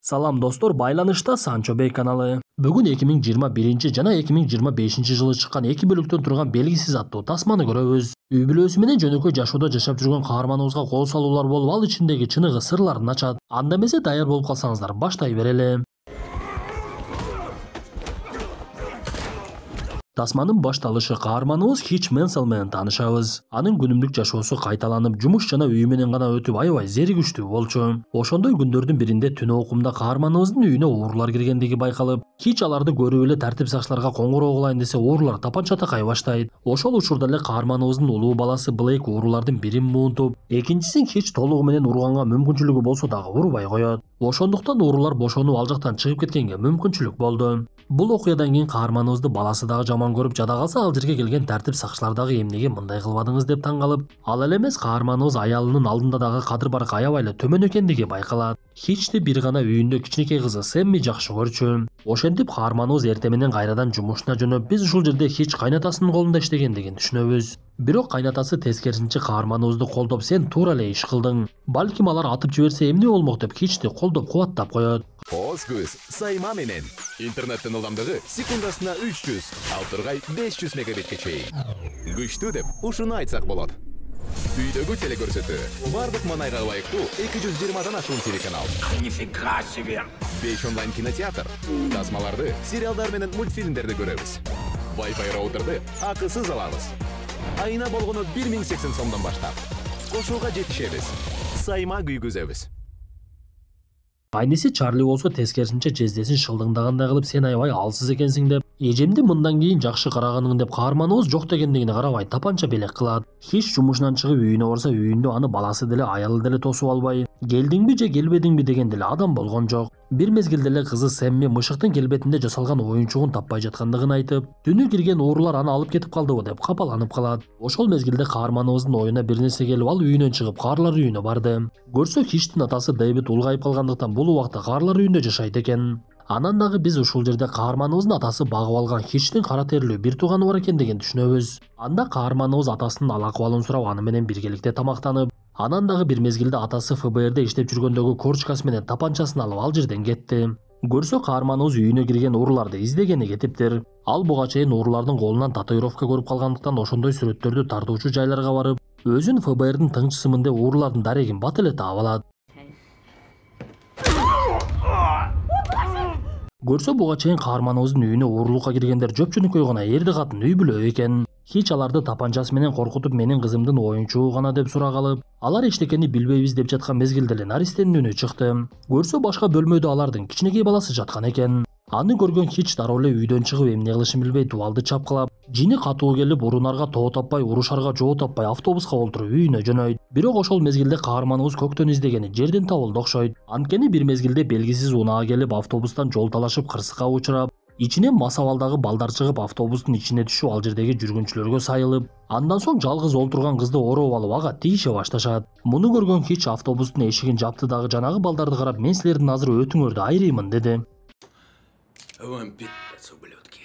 Салам достор, байланышта Санчо Бей каналы. Бүгүн 2021 жана 2025 жылы чыккан 2 бөлүктөн турган белгисиз аттуу тасманы көрөбүз. Үй бүлөсү менен жөнөкөй жашоодо жашап жүргөн каарманыбызга кол салуулар болуп, ал ичиндеги чыныгы сырларын ачат. Анда эмесе даяр болуп калсаңыздар, баштай берели. Тасманын башталышы каарманыбыз Хич Менсел менен таанышабыз. Анын күнүмдүк жашоосу кайталанып, жумуш жана үй менен гана өтүп аябай зеригиштүү болчу. Ошондой күндөрдүн биринде түнү окумда каарманыбыздын үйүнө уурулар киргендиги байкалып, Хич аларды көрүп эле тартип сакчыларга коңгуроо кылайын десе, уурулар тапанча такай баштайт. Ошол учурда эле каарманыбыздын улуу баласы Блейк уурулардын бирин муунтуп, экинчисин Хич толугу менен урганга мүмкүнчүлүгү болсо дагы урбай коет. Ошондуктан уурулар бошонуп ал жактан чыгып кеткенге мүмкүнчүлүк болду. Бул окуядан кийин каарманыбызды баласы дагы жаман көрүп, жада калса ал жерге келген тартип сакчылар дагы эмнеге мындай кылбадыңыз деп таң калып, ал эле эмес каарманыбыз аялынын алдында дагы кадыр барк аябай эле төмөн экендиги байкалат. Хичти бир гана үйүндө кичинекей кызы Сэмми жакшы көрчү. Ошентип каарманыбыз эртең менен кайрадан жумушуна жөнөп, биз ушул жерде Хич кайнатасынын колунда иштегендигин түшүнөбүз. Бирок кайнатасы тескерисинче каарманыбызды колдоп, сен туура эле иш кылдың. Балким алар атып жиберсе эмне болмок деп Хичти колдоп кубаттап коет. Оз көз сайма менен интернеттин ылдамдыгы секундасына 300, ал тургай 500 мегабитке чейин. Күчтүү деп ушуну айтсак болот. Үйдөгү телекөрсөтүү бардык манайга ылайыктуу 220дан ашуун телеканал. Нифига себе! 5 онлайн кинотеатр. Тасмаларды, сериалдар менен мультфильмдерди көрөбүз. Wi-Fi роутерди акысыз алабыз. Айына болгону 1080 сомдон баштап. Кошууга жетишебиз. Сайма күйгүзөбүз. Айниси Чарли болсо тескерисинче жездесин шылдыңдагандай кылып, сен аябай алсыз экенсиң деп, эжемди мындан кийин жакшы караганың деп каарманыбыз жок дегендигине карабай тапанча белек кылат. Хич жумушунан чыгып үйүнө барса, үйүндө аны баласы деле аялы деле тосуп албай, келдиңби же келбедиңби деген деле адам болгон жок. Бир мезгилде эле кызы Сэмми мышыктын келбетинде жасалган оюнчугун таппай жаткандыгын айтып, түнү кирген уурулар аны алып кетип калдыбы деп капаланып калат. Ошол мезгилде каарманыбыздын оюна бир нерсе келип, ал үйүнөн чыгып каарлар үйүнө барды. Көрсө Хичтин атасы Дэвид улгайып калгандыктан бул убакта каарлар үйүндө жашайт экен. Анан дагы биз ушул жерде каарманыбыздын атасы багып алган Хичтин кара терилүү бир тууганы бар экендигин түшүнөбүз. Анда каарманыбыз атасынын ал акыбалын сурап, аны менен биргеликте тамактанып, анан дагы бир мезгилде атасы ФБРде иштеп жүргөндөгү корчкасы менен тапанчасын алып ал жерден кетти. Көрсө каарманыбыз үйүнө кирген ууруларды издегени кетиптир. Ал буга чейин уурулардын колунан татуировка көрүп калгандыктан ошондой сүрөттөрдү тартуучу жайларга барып, өзүн ФБРдин тыңчысымын деп уурулардын дарегин бат эле таап алат. Көрсө буга чейин каарманыбыздын үйүнө уурулукка киргендер жөп-жөнөкөй гана эрди катын үй бүлө экен. Хич аларды тапанчасы менен коркутуп, менин кызымдын оюнчугу гана деп сурагалып, алар эчтекени билбейбиз деп жаткан мезгилде эле наристенин үнү чыкты. Көрсө башка бөлмөдө алардын кичинекей баласы жаткан экен. Аны көргөн Хич дароо эле үйдөн чыгып, эмне кылышын билбей дубалды чапкылап, жини катуу келип, урунарга тоо таппай, урушарга жоо таппай автобуска олтуруп үйүнө жөнөйт. Бирок ошол мезгилде каарманыбыз көктөн издегени жерден табылды окшойт. Анткени бир мезгилде белгисиз унаа келип, автобустан жол талашып, кырсыкка учурап, ичинен мас абалдагы балдар чыгып, автобустун ичине түшүп, ал жердеги жүргүнчүлөргө сайылып, андан соң жалгыз олтурган кызды ороп алып ага тийише башташат. Муну көргөн Хич автобустун эшигин жапты дагы жанагы балдарды карап, мен силердин азыр өтүңөрдү айрыймын деди. Вам пи***ц, ублюдки.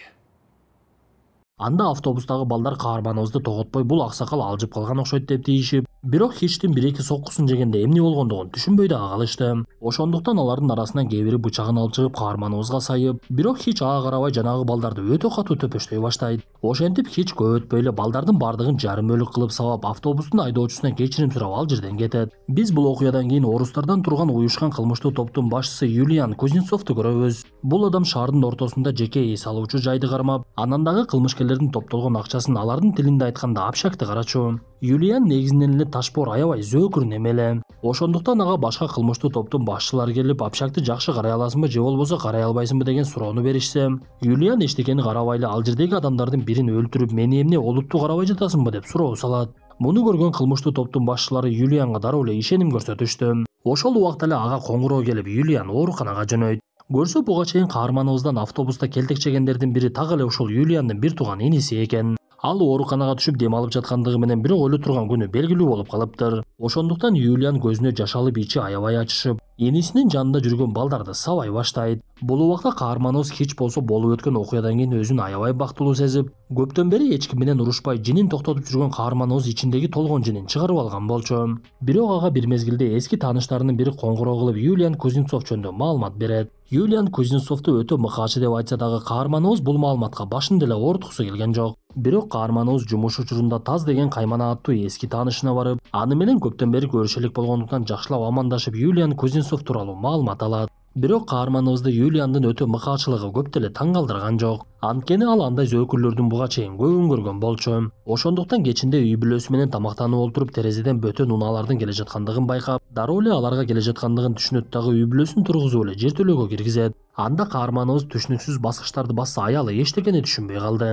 Анда автобустагы балдар каарманыбызды тоготпой, бул аксакал алжып калган окшойт деп тийишип, бирок Хичтин 1-2 соккусун жегенде эмне болгондугун түшүнбөй дагы калышты. Ошондуктан алардын арасынан кээ бири бычагын алып чыгып каарманыбызга сайып, бирок Хич ага карабай жанагы балдарды өтө катуу төпөшдөй баштайт. Ошентип Хич көп өтпөй эле балдардын бардыгын жарым өлүк кылып сабап, автобустун айдоочусунан кечирим сурап ал жерден кетет. Биз бул окуядан кийин орустардан турган уюшкан кылмыштуу топтун башчысы Юлиан Кузнецовду көрөбүз. Бул адам шаардын ортосунда жеке эс алуучу жайды кармап, анан дагы кылмышкерлердин топтолгон акчасын алардын тилинде айтканда абшакты карачу. Юлиан негизинен эле ташпор, аябай зөөкүр немеле. Ошондуктан ага башка кылмыштуу топтун башчылары келип, абшакты жакшы карай аласыңбы же болбосо карай албайсыңбы деген суроону беришсе, Юлиан эчтекени карабай эле ал жердеги адамдардын бирин өлтүрүп, мени эмне олуттуу карабай жатасыңбы деп суроо салат. Муну көргөн кылмыштуу топтун башчылары Юлианга дароо эле ишеним көрсөтүштү. Ошол убакта эле ага коңгуроо келип, Юлиан ооруканага жөнөйт. Көрсө буга чейин каарманыбыздан автобуста келтек чегендердин бири так эле ушул Юлиандын бир тууган иниси экен. Ал ооруканага түшүп дем алып жаткандыгы менен бирок өлө турган күнү белгилүү болуп калыптыр. Ошондуктан Юлиан көзүнө жаш алып ичи аябай ачышып, энисинин жанында жүргөн балдарды сабай баштайт. Бул убакта каарманыбыз хич болсо болуп өткөн окуядан кийин өзүн аябай бактылуу сезип, көптөн бери эч ким менен урушпай жинин токтотуп жүргөн каарманыбыз ичиндеги толгон жинин чыгарып алган болчу. Бирок ага бир мезгилде эски тааныштарынын бири коңгуроо кылып Юлиан Кузнецов жөнүндө маалымат берет. Юлиан Кузнецовду өтө мыкаачы деп айтса дагы каарманыбыз бул маалыматка башын деле ооруткусу келген жок. Бирок каарманыбыз жумуш учурунда Таз деген каймана аттуу эски таанышына барып, аны менен көптөн бери көрүшө элек болгондуктан жакшылап амандашып Юлиан Кузнецов тууралуу маалымат алат. Бирок каарманыбызды Юлиандын өтө мыкаачылыгы көп деле таң калтырган жок. Анткени ал андай зөөкүрлөрдүн буга чейин көбүн көргөн болчу. Ошондуктан кечинде үй бүлөсү менен тамактанып олтуруп терезеден бөтөн унаалардын келе жаткандыгын байкап, дароо эле аларга келе жаткандыгын түшүнөт дагы үй бүлөсүн тургузуп эле жертөлөгө киргизет. Анда каарманыбыз түшүнүксүз баскычтарды басса аялы эчтекени түшүнбөй калды.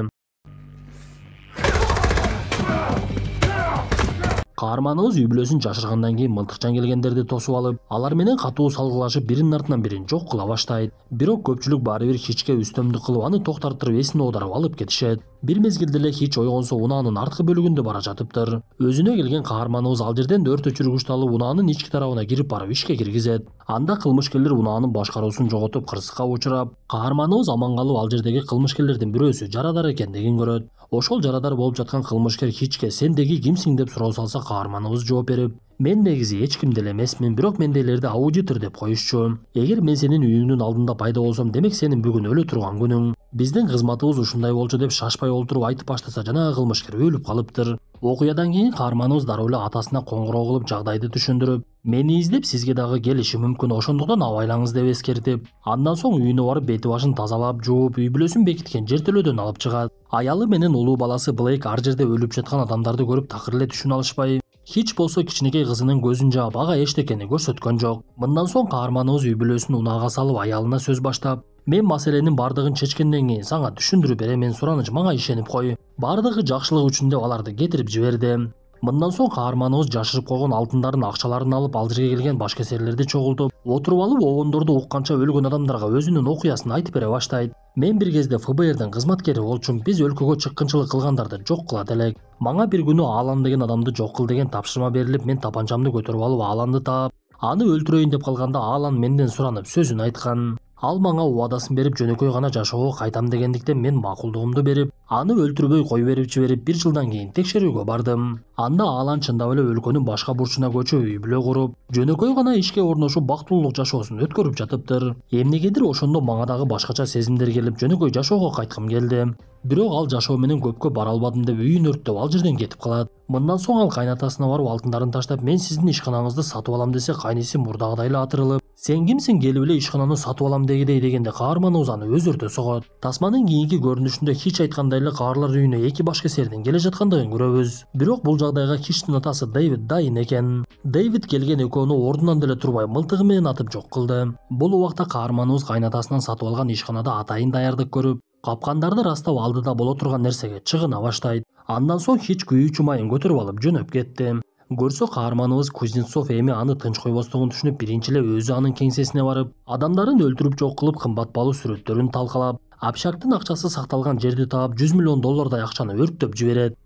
Каарманыбыз үй бүлөсүн жашыргандан кийин мылтыкчан келгендерди тосуп алып, алар менен катуу салгылашып биринин артынан бирин жок кыла баштайт. Бирок көпчүлүк баары бир Хичке үстөмдүк кылып аны токтоттуруп эсин оодарып алып кетишет. Бир мезгилде эле Хич ойгонсо унаанын арткы бөлүгүндө бара жатыптыр. Өзүнө келген каарманыбыз ал жерден өрт өчүргүчтү алып унаанын ички тарабына кирип барып ишке киргизет. Анда кылмышкерлер унаанын башкаруусун жоготуп кырсыкка учурап, каарманыбыз аман калып ал жердеги кылмышкерлердин бирөөсү жарадар экендигин көрөт. Ошол жарадар болуп жаткан кылмышкер Хичке "Сен деги кимсиң?" деп суроо салса, каарманыбыз жооп берип, "Мен негизи эч ким деле эмесмин, бирок мендейлерди аудитор деп коюшчу. Эгер мен сенин үйүңдүн алдында пайда болсом, демек сенин бүгүн өлө турган күнүң. Биздин кызматыбыз ушундай болчу" деп шашпай олтуруп айтып баштаса, жанагы кылмышкер өлүп калыптыр. Окуядан кийин каарманыбыз дароо эле атасына коңгуроо кылып жагдайды түшүндүрүп, "Мени издеп сизге дагы келиши мүмкүн, ошондуктан абайлаңыз" деп эскертип, андан соң үйүнө барып бети башын тазалап, жууп, үй бүлөсүн бекиткен жертөлөөдөн алып чыгат. Аялы менен улуу баласы Блейк ар жерде өлүп жаткан адамдарды көрүп такыр эле түшүнө алышпай, Хич болсо кичинекей кызынын көзүн жаап, ага эчтекени көрсөткөн жок. Мындан соң каарманыбыз үй бүлөсүн унаага салып, аялына сөз баштап, "Мен маселенин бардыгын чечкенден кийин сага түшүндүрүп берем, мен сураныч, мага ишенип кой. Бардыгы жакшылык үчүн" деп аларды кетирип жиберди. Мындан соң каарманыбыз жашырып койгон алтындарын, акчаларын алып, ал жерге келген башкесерлерди чогултуп, отуруп алып обондорду укканча өлгөн адамдарга өзүнүн окуясын айтып бере баштайт. "Мен бир кезде ФБРдин кызматкери болчумун. Биз өлкөгө чыккынчылык кылгандарды жок кылат элек. Мага бир күнү Алан деген адамды жок кыл деген тапшырма берилип, мен тапанчамды көтөрүп алып Аланды таап, аны өлтүрөйүн деп калганда Алан менден суранып сөзүн айткан. Ал мага убадасын берип, жөнөкөй гана жашоого кайтам дегендиктен мен макулдугумду берип, аны өлтүрбөй кой берип жиберип, бир жылдан кийин текшерүүгө бардым. Анда Алан чындап эле өлкөнүн башка бурчуна көчүп, үй бүлө куруп, жөнөкөй гана ишке орношуп, бактылуулук жашоосун өткөрүп жатыптыр. Эмнегедир ошондо мага дагы башкача сезимдер келип, жөнөкөй жашоого кайткым келди. Бирок ал жашоо менен көпкө бара албадым деп үйүн өрттөп ал жерден кетип калат. Мындан соң ал кайнатасына барып алтындарын таштап, "Мен сиздин ишканаңызды сатып алам" десе, кайниси мурдагыдай эле атырылып, "Сен кимсиң, келип эле ишкананы сатып алам дегенде каарманыбыз аны өзөртө согот. Тасманын кийинки көрүнүшүндө Хич айткандай эле каарлар үйүнө эки башкесердин келе жаткандыгын көрөбүз. Бирок бул жагдайга Хичтин атасы Дэвид дайын экен. Дэвид келген экөөнү ордунан деле турбай мылтыгы менен атып жок кылды. Бул убакта каарманыбыз кайнатасынан сатып алган ишканада атайын даярдык көрүп, капкандарды ырастап алдыда боло турган нерсеге чыгына баштайт. Андан соң Хич күйүүчү майын көтөрүп алып жөнөп кетти. Көрсө каарманыбыз Кузнецов эми аны тынч койбостугун түшүнүп, биринчи эле өзү анын кеңсесине барып, адамдарын өлтүрүп жок кылып, кымбат баалуу сүрөттөрүн талкалап, общактын акчасы сакталган жерди таап, $100 миллион акчаны өрттөп жиберет.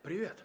Привет.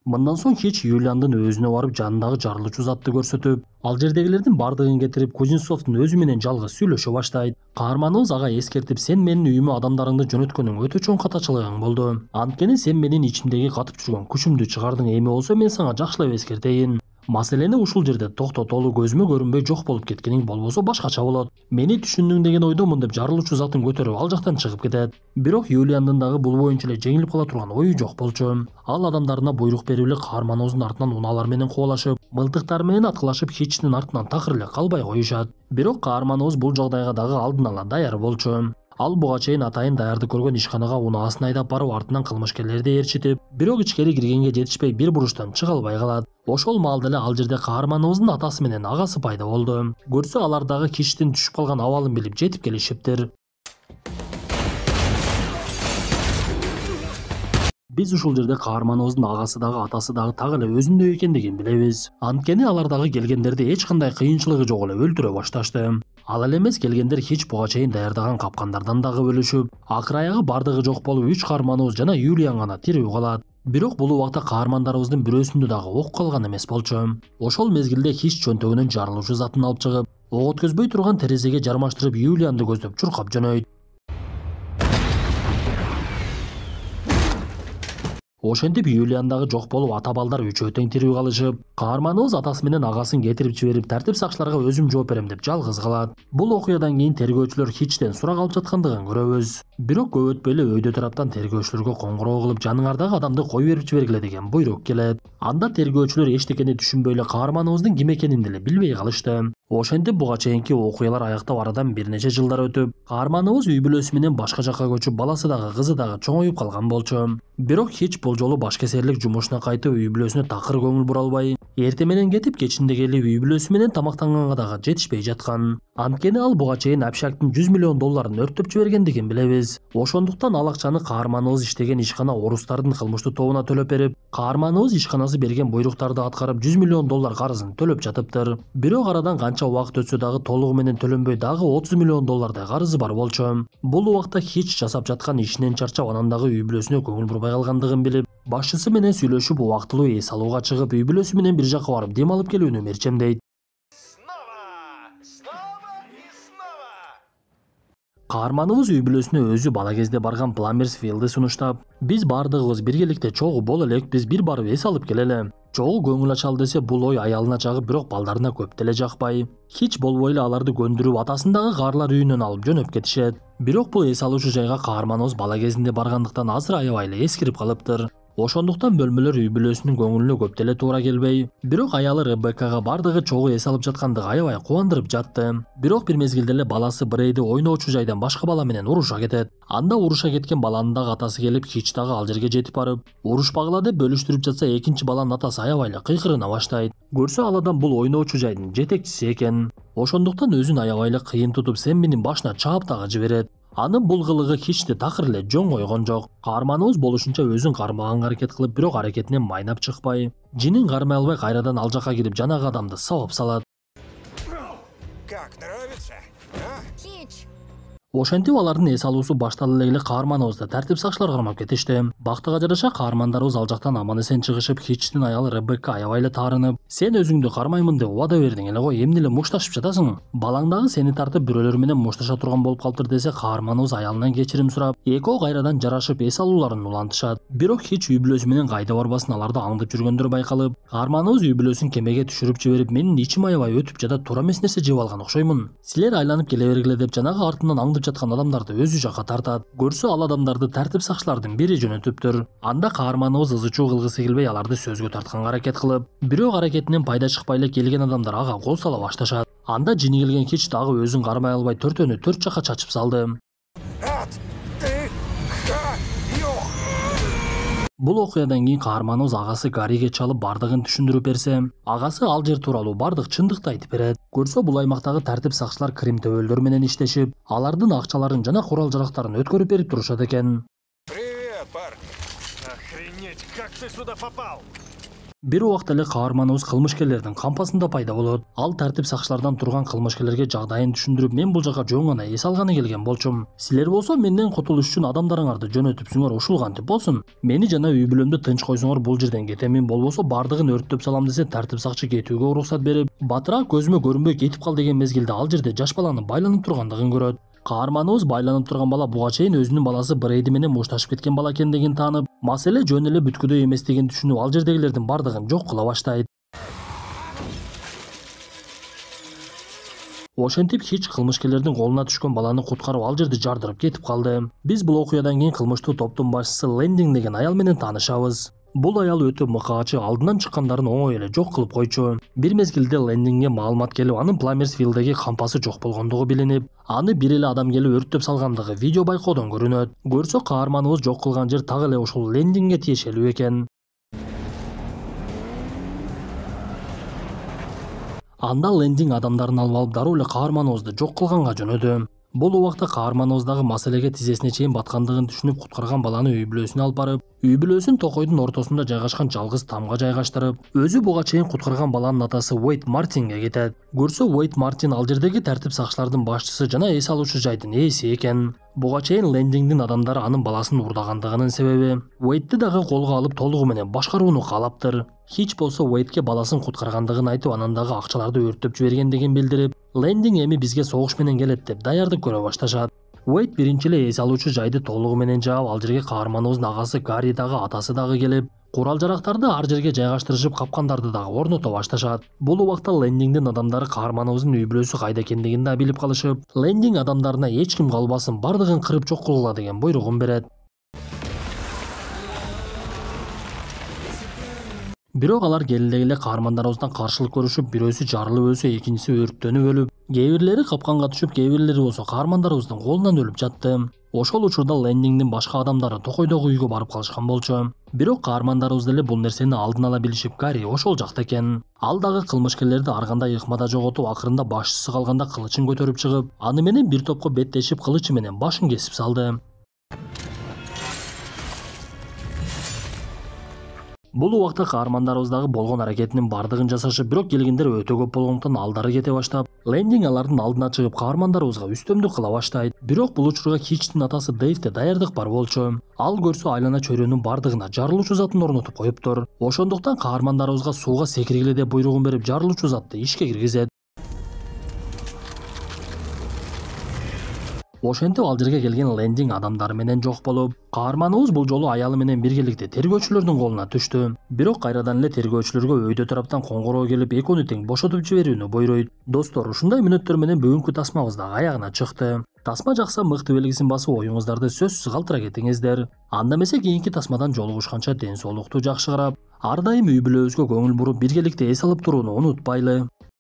Мындан соң Хич Юлиандын өзүнө барып, жанындагы жарылуучу затты көрсөтүп, ал жердегилердин бардыгын кетирип, Кузнецовдун өзү менен жалгыз сүйлөшө баштайт. Каарманыбыз ага эскертип, "Сен менин үйүмө адамдарыңды жөнөткөнүң өтө чоң катачылыгың болду. Анткени сен менин ичимдеги катып жүргөн күчүмдү чыгардың. Эми болсо мен сага жакшылап эскертейин. Маселени ушул жерде токтотолу, көзүмө көрүнбөй жок болуп кеткениң болбосо башкача болот. Мени түшүндүң деген ойдомун" деп жарылуучу затын көтөрүп ал жактан чыгып кетет. Бирок Юлиандын дагы бул боюнча эле жеңилип кала турган ою жок болчу. Ал адамдарына буйрук берип эле каарманыбыздын артынан унаалар менен кубалашып, мылтыктар менен аткылашып, Хичтин артынан такыр эле калбай коюшат. Бирок каарманыбыз бул жагдайга дагы алдын ала даяр болчу. Ал буга чейин атайын даярдык көргөн ишканага унаасын айдап барып, артынан кылмышкерлерди ээрчитип, бирок ичкери киргенге жетишпей бир буруштан чыга албай калат. Ошол маалда эле ал жерде каарманыбыздын атасы менен агасы пайда болду. Көрсө алар дагы Хичтин түшүп калган абалын билип жетип келишиптир. Биз ушул жерде каарманыбыздын агасы дагы атасы дагы так эле өзүндөй экендигин билебиз. Анткени алар дагы келгендерди эч кандай кыйынчылыгы жок эле өлтүрө башташты. Ал эле эмес келгендер Хич буга чейин даярдаган капкандардан дагы бөлүшүп, акыр аягы бардыгы жок болуп 3 каарманыбыз жана Юлиан гана тирүү калат. Бирок бул убакта каармандарыбыздын бирөөсүндө дагы ок калган эмес болчу. Ошол мезгилде Хич чөнтөгүнөн жарылуучу затын алып чыгып, ок өткөзбөй турган терезеге жармаштырып Юлианды көздөп чуркап жөнөйт. Ошентип Юлиандагы жок болуп ата балдар үчөө тең тирүү калышып, каарманыбыз атасы менен агасын кетирип жиберип тартип сакчыларга өзүм жооп берем деп жалгыз калат. Бул окуядан кийин тергөөчүлөр Хичтен сурак алып жаткандыгын көрөбүз. Бирок көп өтпөй эле өйдө тараптан тергөөчүлөргө коңгуроо кылып жаныңардагы адамды кой берип жибергиле деген буйрук келет. Анда тергөөчүлөр эчтекени түшүнбөй эле каарманыбыздын ким экенин деле билбей калышты. Ошентип буга чейинки окуялар аяктап арадан бир нече жылдар өтүп, каарманыбыз үй бүлөсү менен башка жакка көчүп, баласы дагы кызы дагы чоңоюп калган болчу. Бирок Хич бул жолу башкесерлик жумушуна кайтып үй бүлөсүнө такыр көңүл бура албай, эртең менен кетип кечинде келип үй бүлөсү менен тамактанганга дагы жетишпей жаткан. Анткени ал буга чейин общактын $100 миллион өрттөп жибергендигин билебиз. Ошондуктан ал акчаны каарманыбыз иштеген ишкана орустардын кылмыштуу тобуна төлөп берип, каарманыбыз ишканасы берген буйруктарды аткарып $100 миллион карызын төлөп жатыптыр. Бирок арадан канча убакыт өтсө дагы толугу менен төлөнбөй дагы $30 миллион карызы бар болчу. Бул убакта Хич жасап жаткан ишинен чарчап, анан дагы үй бүлөсүнө көңүл бурбай калгандыгын билип, башчысы менен сүйлөшүп убактылуу эс алууга чыгып, үй бүлөсү менен бир жакка барып дем алып келүүнү мерчемдейт. Каарманыбыз үй бүлөсүнө өзү бала кезде барган Пламерсфилдди сунуштап, биз бардыгыбыз биргеликте чогуу боло элекпиз, бир барып эс алып келеле. Чогуу көңүл ачалы десе, бул ой аялына жагып, бирок балдарына көп деле жакпай. Хич болбой эле аларды көндүрүп, атасындагы каарлар үйүнөн алып жөнөп кетишет. Бирок бул эс алуучу жайга каарманыбыз бала кезинде баргандыктан азыр аябай эле эскирип калыптыр. Ошондуктан бөлмөлөр үй бүлөсүнүн көңүлүнө көп деле туура келбей, бирок аялы Ребеккага бардыгы чогуу эс алып жаткандыгы аябай кубандырып жатты. Бирок бир мезгилде эле баласы Брейди ойноочу жайдан башка бала менен уруша кетет. Анда уруша кеткен баланын дагы атасы келип, Хич дагы ал жерге жетип барып, урушпагыла деп бөлүштүрүп жатса, экинчи баланын атасы аябай эле кыйкырына баштайт. Көрсө ал адам бул ойноочу жайдын жетекчиси экен. Ошондуктан өзүн аябай эле кыйын тутуп, Сэмминин башына чаап дагы жиберет. Анын бул кылыгы Хичти такыр эле жөн койгон жок. Каарманыбыз болушунча өзүн кармаганга аракет кылып, бирок аракетинен майнап чыкпай, жинин кармай албай кайрадан ал жакка кирип жанагы адамды сабап салат. Как нравится? Хич! Ошентип алардын эс алуусу башталып эле каарманыбызды тартип сакчылар кармап кетишти. Бактыга жараша каармандарыбыз ал жактан аман эсен чыгышып, Хичтин аялы Ребекка аябай эле таарынып, "Сен өзүңдү кармаймын деп убада бердиң эле го, эмне эле мушташып жатасың? Балаң дагы сени тартып бирөөлөр менен мушташа турган болуп калыптыр" десе, каарманыбыз аялынан кечирим сурап, экөө кайрадан жарашып эс алууларын улантышат. Бирок Хич үй бүлөсү менен кайда барбасын аларды аңдып жүргөндөр байкалып, каарманыбыз үй бүлөсүн кемеге түшүрүп жиберип, "Менин ичим аябай өтүп жатат, туура эмес нерсе жеп алган окшоймун. Силер айланып келе бергиле" деп жанагы артынан аңдып жаткан адамдарды өзү жакка тартат. Көрсө ал адамдарды тартип сакчылардын бири жөнөтүптүр. Анда каарманыбыз ызы-чуу кылгысы келбей аларды сөзгө тартканга аракет кылып, бирок аракетинен пайда чыкпай эле келген адамдар ага кол сала башташат. Анда жини келген Хич дагы өзүн кармай албай төртөөнү төрт жакка чачып салды. Бул окуядан кийин каарманыбыз агасы Гариге чалып бардыгын түшүндүрүп берсе, агасы ал жер тууралуу бардык чындыкты айтып берет. Көрсө бул аймактагы тартип сакчылар Крим төбөлдөр менен иштешип, алардын акчаларын жана курал-жарактарын өткөрүп берип турушат экен. Привет, парень. Охренеть, как ты сюда попал? Бир убакта эле каарманыбыз кылмышкерлердин кампасында пайда болот. Ал тартип сакчылардан турган кылмышкерлерге жагдайын түшүндүрүп, мен бул жака жөн гана эс алганы келген болчумун. Силер болсо менден кутулуш үчүн адамдарыңарды жөнөтүпсүңөр, ушул кантип болсун. Мени жана үй бүлөмдү тынч койсоңор бул жерден кетемин, болбосо бардыгын өрттөп салам десе, тартип сакчы кетүүгө уруксат берип, батыраак көзүмө көрүнбөй кетип кал деген мезгилде ал жерде жаш баланын байланып тургандыгын көрөт. Каарманыбыз байланып турган бала буга чейин өзүнүн баласы Брейди менен мушташып кеткен бала экендигин таанып, маселе жөн эле бүткүдөй эместигин түшүнүп, ал жердегилердин бардыгын жок кыла баштайт. Ошентип Хич кылмышкерлердин колуна түшкөн баланы куткарып, ал жерди жардырып кетип калды. Биз бул окуядан кийин кылмыштуу топтун башчысы Лендинг деген аял менен таанышабыз. Бул аял өтө мыкаачы, алдынан чыккандарын оңой эле жок кылып койчу. Бир мезгилде Лендингге маалымат келип, анын Пламерсфилддеги кампасы жок болгондугу билинип, аны бир эле адам келип өрттөп салгандыгы видео байкоодон көрүнөт. Көрсө каарманыбыз жок кылган жер так эле ушул Лендингге тиешелүү экен. Анда Лендинг адамдарын алып дароо эле каарманыбызды жок кылганга жөнөдү. Бул убакта каарманыбыз дагы маселеге тизесине чейин баткандыгын түшүнүп куткарган баланы үй бүлөсүнө алып барып, үй бүлөсүн токойдун ортосунда жайгашкан жалгыз тамга жайгаштырып, өзү буга чейин куткарган баланын атасы Уэйд Мартинге кетет. Көрсө Уэйд Мартин ал жердеги тартип сакчылардын башчысы жана эс алуучу жайдын ээси экен. Буга чейин Лендингдин адамдары анын баласын урдагандыгынын себеби Уэйдти дагы колго алып толугу менен башкарууну каалаптыр. Хич болсо Уэйдке баласын куткаргандыгын айтып, анан дагы акчаларды өрттөп жибергендигин билдирип, Лендинг эми бизге согуш менен келет деп даярдык көрө башташат. Уэйд биринчи эле эс алуучу жайды толугу менен жаап, ал жерге каарманыбыздын агасы Гарри дагы атасы дагы келип, курал жарактарды ар жерге жайгаштырышып, капкандарды дагы орното башташат. Бул убакта Лендингдин адамдары каарманыбыздын үй бүлөсү кайда экендигин да билип калышып, Лендинг адамдарына эч ким калбасын, бардыгын кырып жок кылгыла деген буйругун берет. Бирок алар келе эле каармандарыбыздан каршылык көрүшүп, бирөөсү жарылып өлсө, экинчиси өрттөнүп өлүп, кээ бирлери капканга түшүп, кээ бирлери болсо каармандарыбыздын колунан өлүп жатты. Ошол учурда Лендингдин башка адамдары токойдогу үйгө барып калышкан болчу. Бирок каармандарыбыз деле бул нерсени алдын ала билишип, Гарри ошол жакта экен. Ал дагы кылмышкерлерди ар кандай ыкмада жоготуп, акырында башчысы калганда кылычын көтөрүп чыгып, аны менен бир топко беттешип, кылычы менен башын кесип салды. Бул убакта каармандарыбыз дагы болгон аракетинин бардыгын жасашып, бирок келгендер өтө көп болгондуктан алдары кете баштап, Лендинг алардын алдына чыгып каармандарыбызга үстөмдүк кыла баштайт. Бирок бул учурга Хичтин атасы Дэйвде даярдык бар болчу. Ал көрсө айлана чөйрөнүн бардыгына жарылуучу затын орнотуп коюптур. Ошондуктан каармандарыбызга сууга секиргиле деп буйругун берип, жарылуучу затты ишке киргизет. Ошентип ал жерге келген Лендинг адамдары менен жок болуп, каарманыбыз бул жолу аялы менен биргеликте тергөөчүлөрдүн колуна түштү. Бирок кайрадан эле тергөөчүлөргө өйдө тараптан коңгуроо келип, экөөнү тең бошотуп жиберүүнү буйруйт. Достор, ушундай мүнөттөр менен бүгүнкү тасмабыз да аягына чыкты. Тасма жакса мыкты белгисин басып, оюңуздарды сөзсүз калтыра кетиңиздер. Анда эмесе кийинки тасмадан жолугушканча ден соолукту жакшы карап, ар дайым үй бүлөбүзгө көңүл буруп, биргеликте эс алып турууну унутпайлы.